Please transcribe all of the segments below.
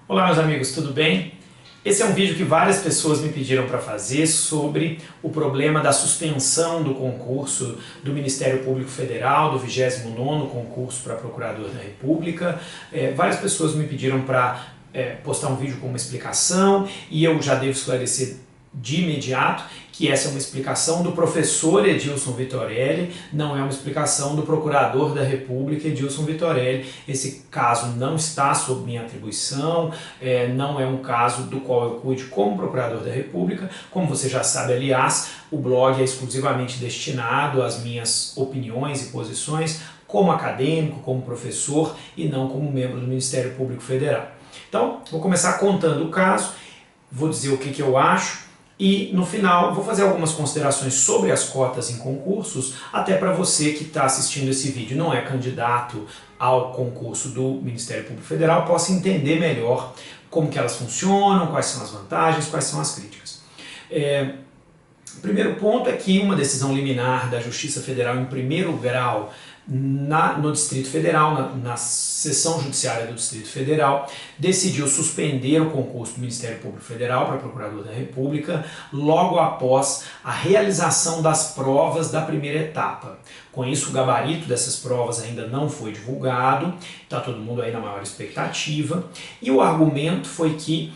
Olá meus amigos, tudo bem? Esse é um vídeo que várias pessoas me pediram para fazer sobre o problema da suspensão do concurso do Ministério Público Federal, do 29º concurso para Procurador da República. Várias pessoas me pediram para postar um vídeo com uma explicação e eu já devo esclarecer de imediato que essa é uma explicação do professor Edilson Vitorelli, não é uma explicação do Procurador da República Edilson Vitorelli. Esse caso não está sob minha atribuição, não é um caso do qual eu cuide como Procurador da República. Como você já sabe, aliás, o blog é exclusivamente destinado às minhas opiniões e posições como acadêmico, como professor e não como membro do Ministério Público Federal. Então, vou começar contando o caso, vou dizer o que eu acho, e no final vou fazer algumas considerações sobre as cotas em concursos, até para você que está assistindo esse vídeo não é candidato ao concurso do Ministério Público Federal, possa entender melhor como que elas funcionam, quais são as vantagens, quais são as críticas. O primeiro ponto é que uma decisão liminar da Justiça Federal em primeiro grau no Distrito Federal, na Seção Judiciária do Distrito Federal, decidiu suspender o concurso do Ministério Público Federal para Procurador da República logo após a realização das provas da primeira etapa. Com isso, o gabarito dessas provas ainda não foi divulgado, está todo mundo aí na maior expectativa, e o argumento foi que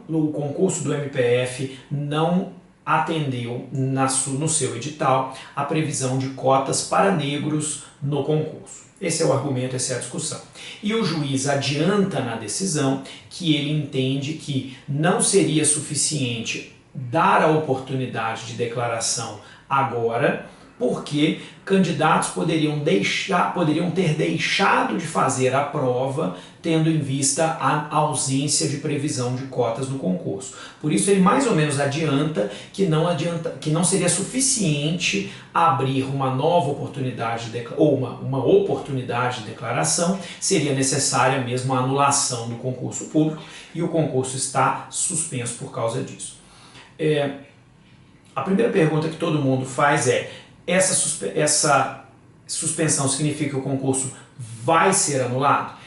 o concurso do MPF não atendeu no seu edital a previsão de cotas para negros no concurso. Esse é o argumento, essa é a discussão. E o juiz adianta na decisão que ele entende que não seria suficiente dar a oportunidade de declaração agora, porque candidatos poderiam ter deixado de fazer a prova tendo em vista a ausência de previsão de cotas no concurso. Por isso ele mais ou menos adianta que não seria suficiente abrir uma nova oportunidade ou uma oportunidade de declaração, seria necessária mesmo a anulação do concurso público e o concurso está suspenso por causa disso. A primeira pergunta que todo mundo faz é: essa suspensão significa que o concurso vai ser anulado?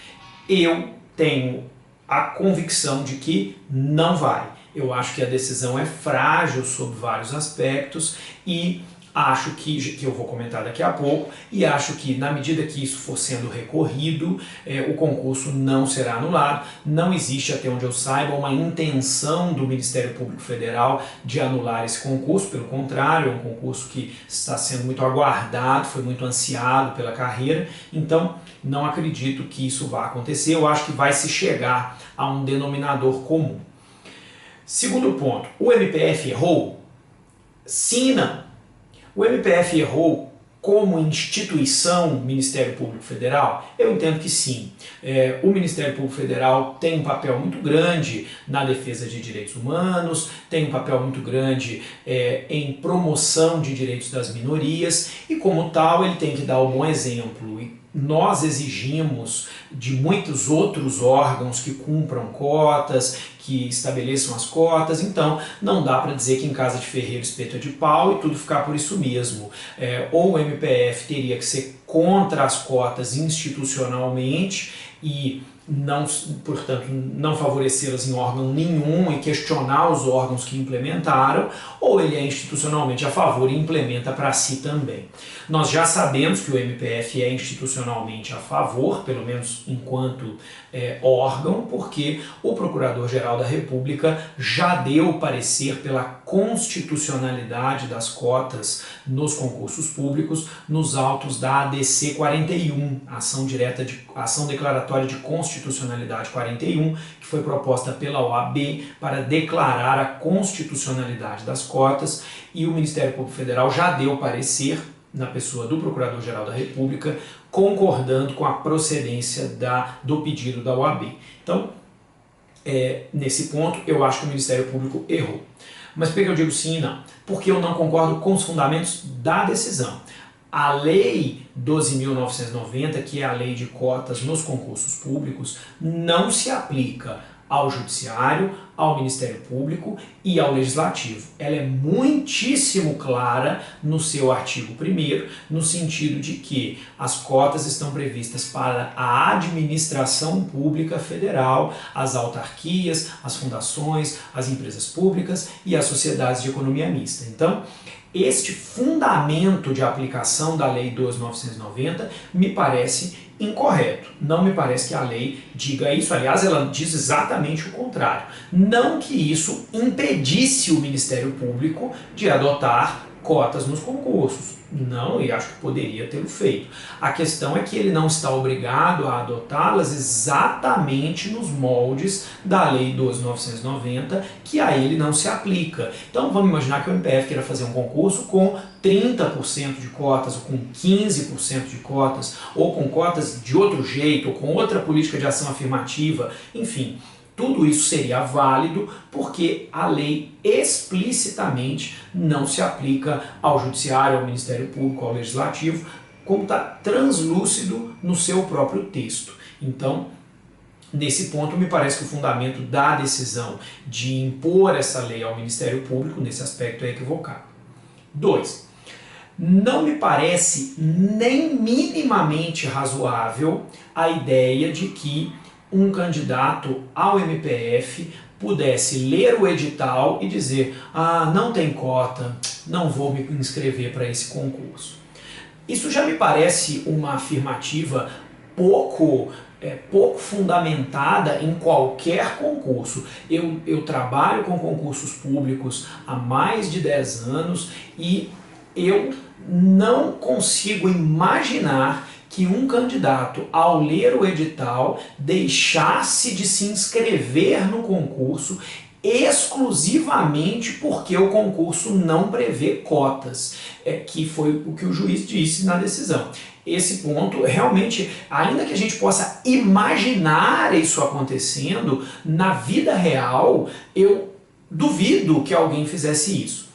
Eu tenho a convicção de que não vai. Eu acho que a decisão é frágil sob vários aspectos e acho que eu vou comentar daqui a pouco, e acho que na medida que isso for sendo recorrido, o concurso não será anulado. Não existe, até onde eu saiba, uma intenção do Ministério Público Federal de anular esse concurso, pelo contrário, é um concurso que está sendo muito aguardado, foi muito ansiado pela carreira, então não acredito que isso vá acontecer. Eu acho que vai se chegar a um denominador comum. Segundo ponto, o MPF errou? Sim e não. O MPF errou como instituição Ministério Público Federal? Eu entendo que sim. O Ministério Público Federal tem um papel muito grande na defesa de direitos humanos, tem um papel muito grande em promoção de direitos das minorias e, como tal, ele tem que dar um bom exemplo. E nós exigimos de muitos outros órgãos que cumpram cotas, que estabeleçam as cotas, então não dá para dizer que em casa de ferreiro espeto é de pau e tudo ficar por isso mesmo. Ou o MPF teria que ser contra as cotas institucionalmente e portanto, não favorecê-las em órgão nenhum e questionar os órgãos que implementaram, ou ele é institucionalmente a favor e implementa para si também. Nós já sabemos que o MPF é institucionalmente a favor, pelo menos enquanto órgão, porque o Procurador-Geral da República já deu parecer pela constitucionalidade das cotas nos concursos públicos nos autos da ADC 41, Ação Declaratória de Constitucionalidade 41, que foi proposta pela OAB para declarar a constitucionalidade das cotas, e o Ministério Público Federal já deu parecer na pessoa do Procurador-Geral da República, concordando com a procedência do pedido da OAB. Então, nesse ponto, eu acho que o Ministério Público errou. Mas por que eu digo sim e não? Porque eu não concordo com os fundamentos da decisão. A Lei 12.990, que é a lei de cotas nos concursos públicos, não se aplica ao Judiciário, ao Ministério Público e ao Legislativo. Ela é muitíssimo clara no seu artigo 1º, no sentido de que as cotas estão previstas para a administração pública federal, as autarquias, as fundações, as empresas públicas e as sociedades de economia mista. Então, este fundamento de aplicação da Lei 12.990 me parece incorreto. Não me parece que a lei diga isso. Aliás, ela diz exatamente o contrário. Não que isso impedisse o Ministério Público de adotar cotas nos concursos. Não, e acho que poderia tê-lo feito. A questão é que ele não está obrigado a adotá-las exatamente nos moldes da Lei 12.990, que a ele não se aplica. Então vamos imaginar que o MPF queira fazer um concurso com 30% de cotas, ou com 15% de cotas, ou com cotas de outro jeito, ou com outra política de ação afirmativa, enfim. Tudo isso seria válido porque a lei explicitamente não se aplica ao Judiciário, ao Ministério Público, ao Legislativo, como está translúcido no seu próprio texto. Então, nesse ponto, me parece que o fundamento da decisão de impor essa lei ao Ministério Público, nesse aspecto, é equivocado. 2. Não me parece nem minimamente razoável a ideia de que um candidato ao MPF pudesse ler o edital e dizer: ah, não tem cota, não vou me inscrever para esse concurso. Isso já me parece uma afirmativa pouco fundamentada em qualquer concurso. Eu trabalho com concursos públicos há mais de 10 anos e eu não consigo imaginar que um candidato, ao ler o edital, deixasse de se inscrever no concurso exclusivamente porque o concurso não prevê cotas, que foi o que o juiz disse na decisão. Esse ponto, realmente, ainda que a gente possa imaginar isso acontecendo, na vida real, eu duvido que alguém fizesse isso.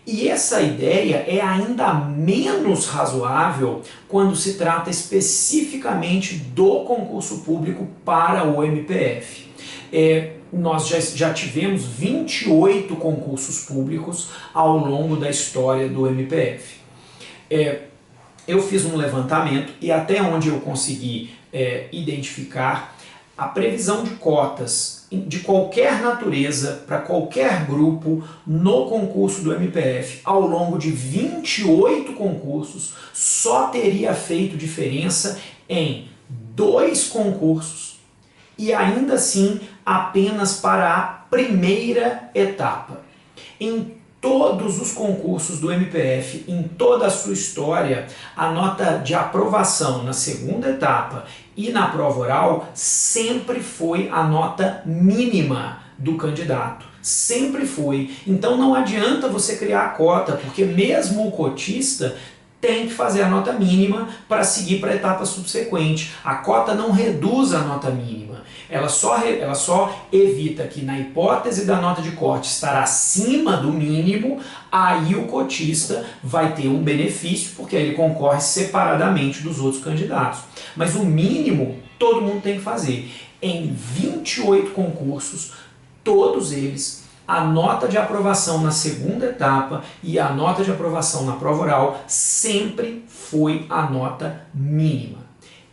E essa ideia é ainda menos razoável quando se trata especificamente do concurso público para o MPF. Nós já tivemos 28 concursos públicos ao longo da história do MPF. Eu fiz um levantamento e até onde eu consegui identificar, a previsão de cotas de qualquer natureza para qualquer grupo no concurso do MPF ao longo de 28 concursos só teria feito diferença em 2 concursos e ainda assim apenas para a primeira etapa. Em todos os concursos do MPF, em toda a sua história, a nota de aprovação na segunda etapa e na prova oral sempre foi a nota mínima do candidato. Sempre foi. Então não adianta você criar a cota, porque mesmo o cotista tem que fazer a nota mínima para seguir para a etapa subsequente. A cota não reduz a nota mínima. Ela só evita que, na hipótese da nota de corte estar acima do mínimo, aí o cotista vai ter um benefício, porque ele concorre separadamente dos outros candidatos. Mas o mínimo todo mundo tem que fazer. Em 28 concursos, todos eles, a nota de aprovação na segunda etapa e a nota de aprovação na prova oral sempre foi a nota mínima.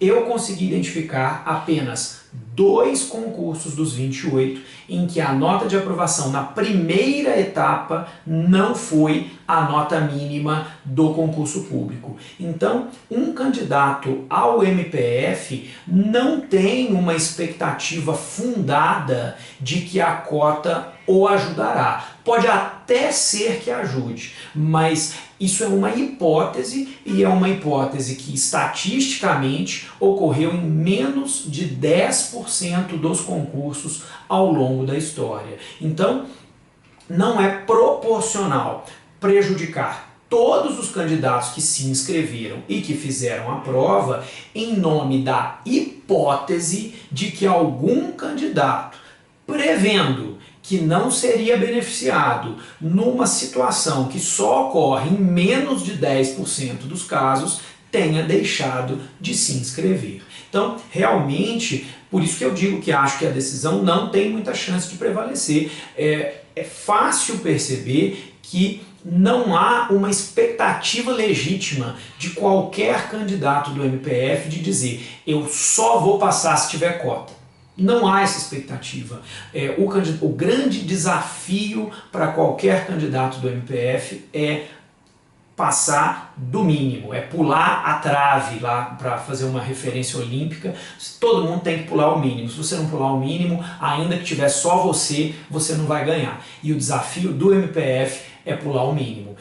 Eu consegui identificar apenas 2 concursos dos 28 em que a nota de aprovação na primeira etapa não foi a nota mínima do concurso público. Então, um candidato ao MPF não tem uma expectativa fundada de que a cota o ajudará. Pode até ser que ajude, mas isso é uma hipótese e é uma hipótese que estatisticamente ocorreu em menos de 10% dos concursos ao longo da história. Então, não é proporcional prejudicar todos os candidatos que se inscreveram e que fizeram a prova em nome da hipótese de que algum candidato, prevendo que não seria beneficiado numa situação que só ocorre em menos de 10% dos casos, tenha deixado de se inscrever. Então, realmente, Por isso que eu digo que acho que a decisão não tem muita chance de prevalecer. É fácil perceber que não há uma expectativa legítima de qualquer candidato do MPF de dizer eu só vou passar se tiver cota. Não há essa expectativa. O grande desafio para qualquer candidato do MPF é passar do mínimo, é pular a trave lá para fazer uma referência olímpica. Todo mundo tem que pular o mínimo. Se você não pular o mínimo, ainda que tiver só você não vai ganhar. E o desafio do MPF é pular o mínimo.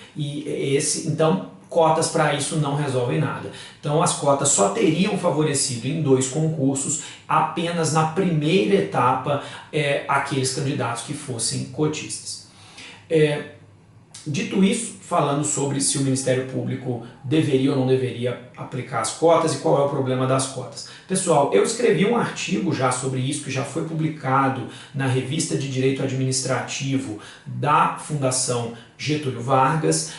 Então, cotas para isso não resolvem nada. Então as cotas só teriam favorecido em 2 concursos, apenas na primeira etapa, aqueles candidatos que fossem cotistas. Dito isso, falando sobre se o Ministério Público deveria ou não deveria aplicar as cotas e qual é o problema das cotas. Pessoal, eu escrevi um artigo já sobre isso, que já foi publicado na Revista de Direito Administrativo da Fundação Getúlio Vargas,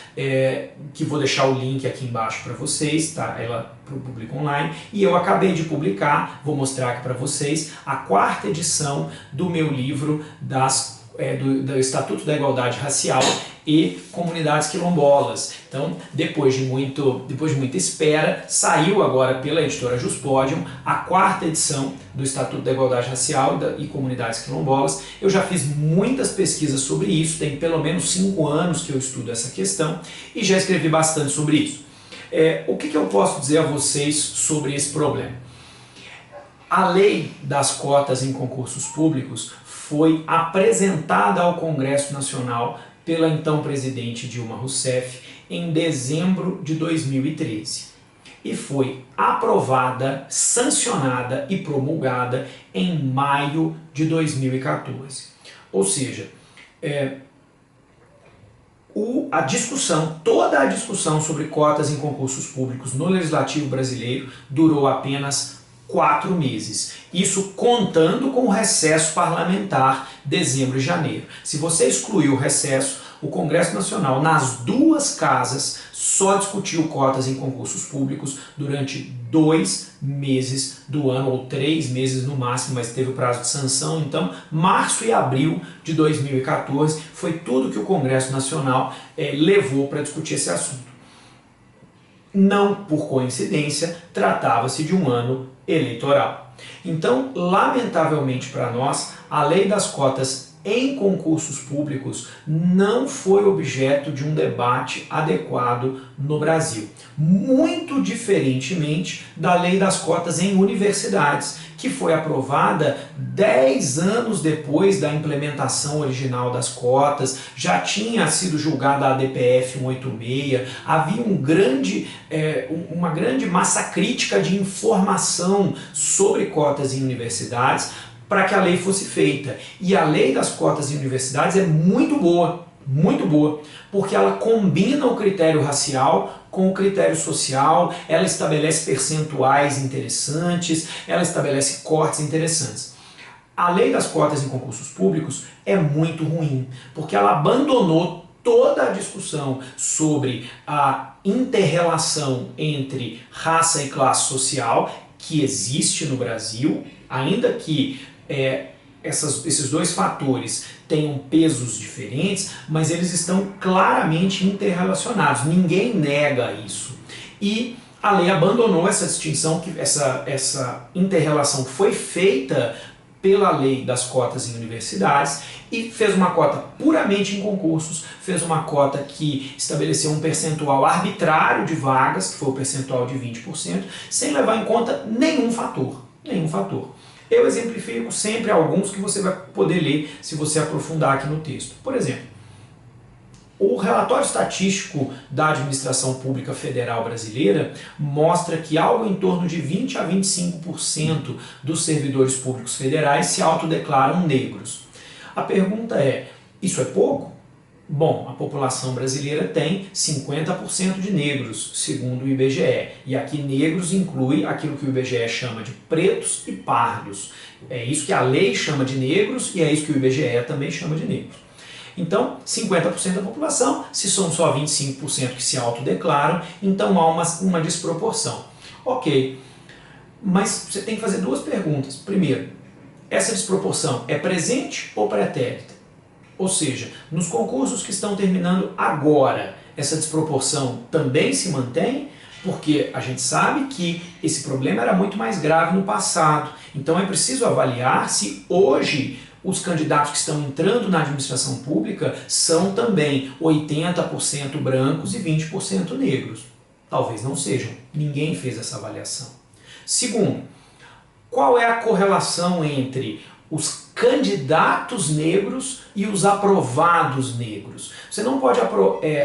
que vou deixar o link aqui embaixo para vocês, tá? Ela para o público online, e eu acabei de publicar, vou mostrar aqui para vocês, a 4ª edição do meu livro do Estatuto da Igualdade Racial e Comunidades Quilombolas. Então, depois de muita espera, saiu agora pela editora Juspodium a 4ª edição do Estatuto da Igualdade Racial e Comunidades Quilombolas. Eu já fiz muitas pesquisas sobre isso, tem pelo menos 5 anos que eu estudo essa questão e já escrevi bastante sobre isso. O que eu posso dizer a vocês sobre esse problema? A lei das cotas em concursos públicos foi apresentada ao Congresso Nacional pela então presidente Dilma Rousseff em dezembro de 2013 e foi aprovada, sancionada e promulgada em maio de 2014. Ou seja, toda a discussão sobre cotas em concursos públicos no Legislativo brasileiro durou apenas 4 meses. Isso contando com o recesso parlamentar dezembro e janeiro. Se você excluir o recesso, o Congresso Nacional, nas 2 casas, só discutiu cotas em concursos públicos durante 2 meses do ano, ou 3 meses no máximo, mas teve o prazo de sanção. Então, março e abril de 2014 foi tudo que o Congresso Nacional levou para discutir esse assunto. Não por coincidência, tratava-se de um ano eleitoral. Então, lamentavelmente para nós, a lei das cotas em concursos públicos não foi objeto de um debate adequado no Brasil. Muito diferentemente da lei das cotas em universidades, que foi aprovada 10 anos depois da implementação original das cotas, já tinha sido julgada a ADPF 186, havia uma grande massa crítica de informação sobre cotas em universidades para que a lei fosse feita. E a lei das cotas em universidades é muito boa, porque ela combina o critério racial com o critério social, ela estabelece percentuais interessantes, ela estabelece cortes interessantes. A lei das cotas em concursos públicos é muito ruim, porque ela abandonou toda a discussão sobre a inter-relação entre raça e classe social, que existe no Brasil, ainda que esses 2 fatores tenham pesos diferentes, mas eles estão claramente interrelacionados, ninguém nega isso. E a lei abandonou essa distinção, essa inter-relação que foi feita pela lei das cotas em universidades e fez uma cota puramente em concursos, fez uma cota que estabeleceu um percentual arbitrário de vagas, que foi o percentual de 20%, sem levar em conta nenhum fator. Eu exemplifico sempre alguns que você vai poder ler se você aprofundar aqui no texto. Por exemplo, o relatório estatístico da Administração Pública Federal Brasileira mostra que algo em torno de 20 a 25% dos servidores públicos federais se autodeclaram negros. A pergunta é, isso é pouco? Bom, a população brasileira tem 50% de negros, segundo o IBGE. E aqui negros inclui aquilo que o IBGE chama de pretos e pardos. É isso que a lei chama de negros e é isso que o IBGE também chama de negros. Então, 50% da população, se são só 25% que se autodeclaram, então há uma desproporção. Ok, Mas você tem que fazer duas perguntas. Primeiro, essa desproporção é presente ou pretérita? Ou seja, nos concursos que estão terminando agora, essa desproporção também se mantém? Porque a gente sabe que esse problema era muito mais grave no passado. Então é preciso avaliar se hoje os candidatos que estão entrando na administração pública são também 80% brancos e 20% negros. Talvez não sejam. Ninguém fez essa avaliação. Segundo, qual é a correlação entre os candidatos negros e os aprovados negros? Você não pode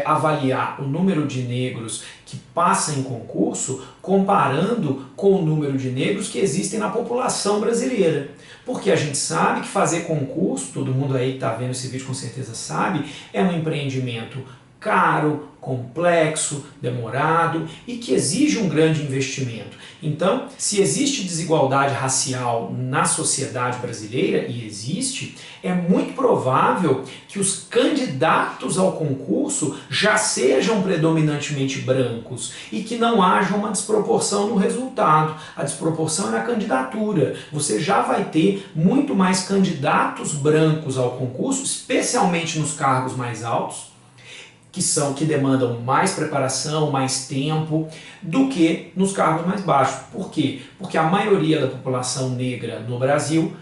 avaliar o número de negros que passam em concurso comparando com o número de negros que existem na população brasileira. Porque a gente sabe que fazer concurso, todo mundo aí que está vendo esse vídeo com certeza sabe, é um empreendimento caro, complexo, demorado e que exige um grande investimento. Então, se existe desigualdade racial na sociedade brasileira, e existe, é muito provável que os candidatos ao concurso já sejam predominantemente brancos e que não haja uma desproporção no resultado. A desproporção é na candidatura. Você já vai ter muito mais candidatos brancos ao concurso, especialmente nos cargos mais altos, que demandam mais preparação, mais tempo, do que nos cargos mais baixos. Por quê? Porque a maioria da população negra no Brasil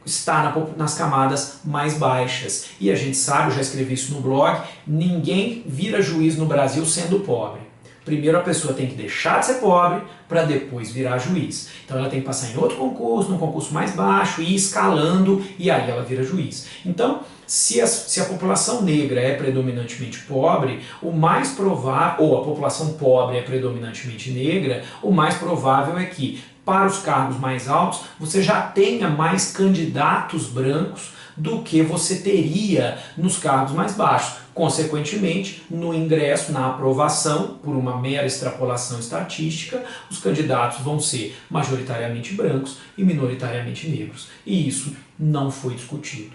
está nas camadas mais baixas. E a gente sabe, eu já escrevi isso no blog, ninguém vira juiz no Brasil sendo pobre. Primeiro a pessoa tem que deixar de ser pobre para depois virar juiz. Então ela tem que passar em outro concurso, num concurso mais baixo, ir escalando e aí ela vira juiz. Então, se a população negra é predominantemente pobre, o mais provável, ou a população pobre é predominantemente negra, o mais provável é que para os cargos mais altos você já tenha mais candidatos brancos do que você teria nos cargos mais baixos. Consequentemente, no ingresso, na aprovação, por uma mera extrapolação estatística, os candidatos vão ser majoritariamente brancos e minoritariamente negros. E isso não foi discutido.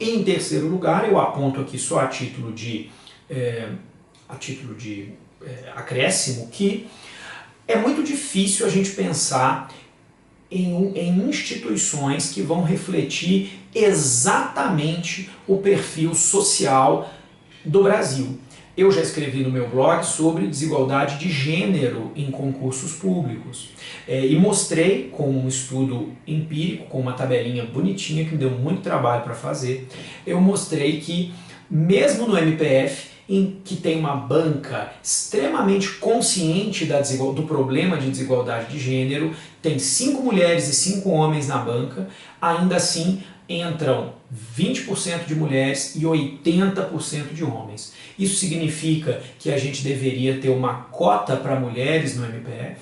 Em terceiro lugar, eu aponto aqui só a título de acréscimo que é muito difícil a gente pensar em instituições que vão refletir exatamente o perfil social do Brasil. Eu já escrevi no meu blog sobre desigualdade de gênero em concursos públicos e mostrei com um estudo empírico, com uma tabelinha bonitinha que me deu muito trabalho para fazer, eu mostrei que mesmo no MPF, em que tem uma banca extremamente consciente do problema de desigualdade de gênero, tem 5 mulheres e 5 homens na banca, ainda assim entram 20% de mulheres e 80% de homens. Isso significa que a gente deveria ter uma cota para mulheres no MPF?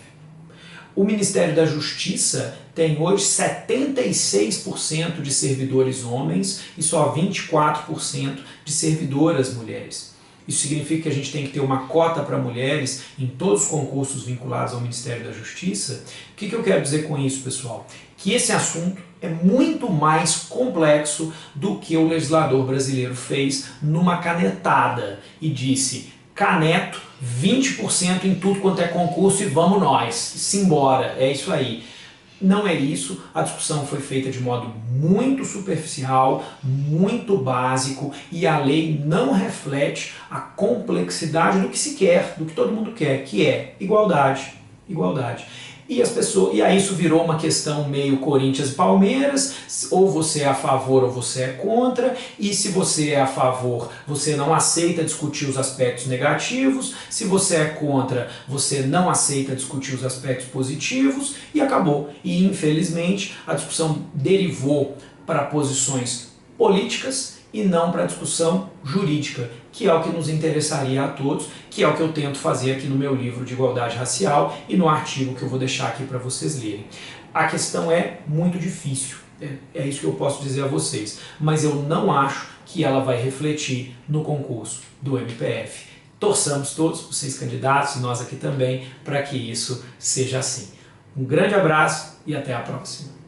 O Ministério da Justiça tem hoje 76% de servidores homens e só 24% de servidoras mulheres. Isso significa que a gente tem que ter uma cota para mulheres em todos os concursos vinculados ao Ministério da Justiça. O que eu quero dizer com isso, pessoal? Que esse assunto é muito mais complexo do que o legislador brasileiro fez numa canetada e disse: caneto 20% em tudo quanto é concurso e vamos nós, simbora, é isso aí. Não é isso, a discussão foi feita de modo muito superficial, muito básico e a lei não reflete a complexidade do que se quer, do que todo mundo quer, que é igualdade. Igualdade. E aí isso virou uma questão meio Corinthians e Palmeiras, ou você é a favor ou você é contra, e se você é a favor, você não aceita discutir os aspectos negativos, se você é contra, você não aceita discutir os aspectos positivos, e acabou. E infelizmente a discussão derivou para posições políticas e não para a discussão jurídica, que é o que nos interessaria a todos, que é o que eu tento fazer aqui no meu livro de igualdade racial e no artigo que eu vou deixar aqui para vocês lerem. A questão é muito difícil, é isso que eu posso dizer a vocês, mas eu não acho que ela vai refletir no concurso do MPF. Torçamos todos, vocês candidatos e nós aqui também, para que isso seja assim. Um grande abraço e até a próxima.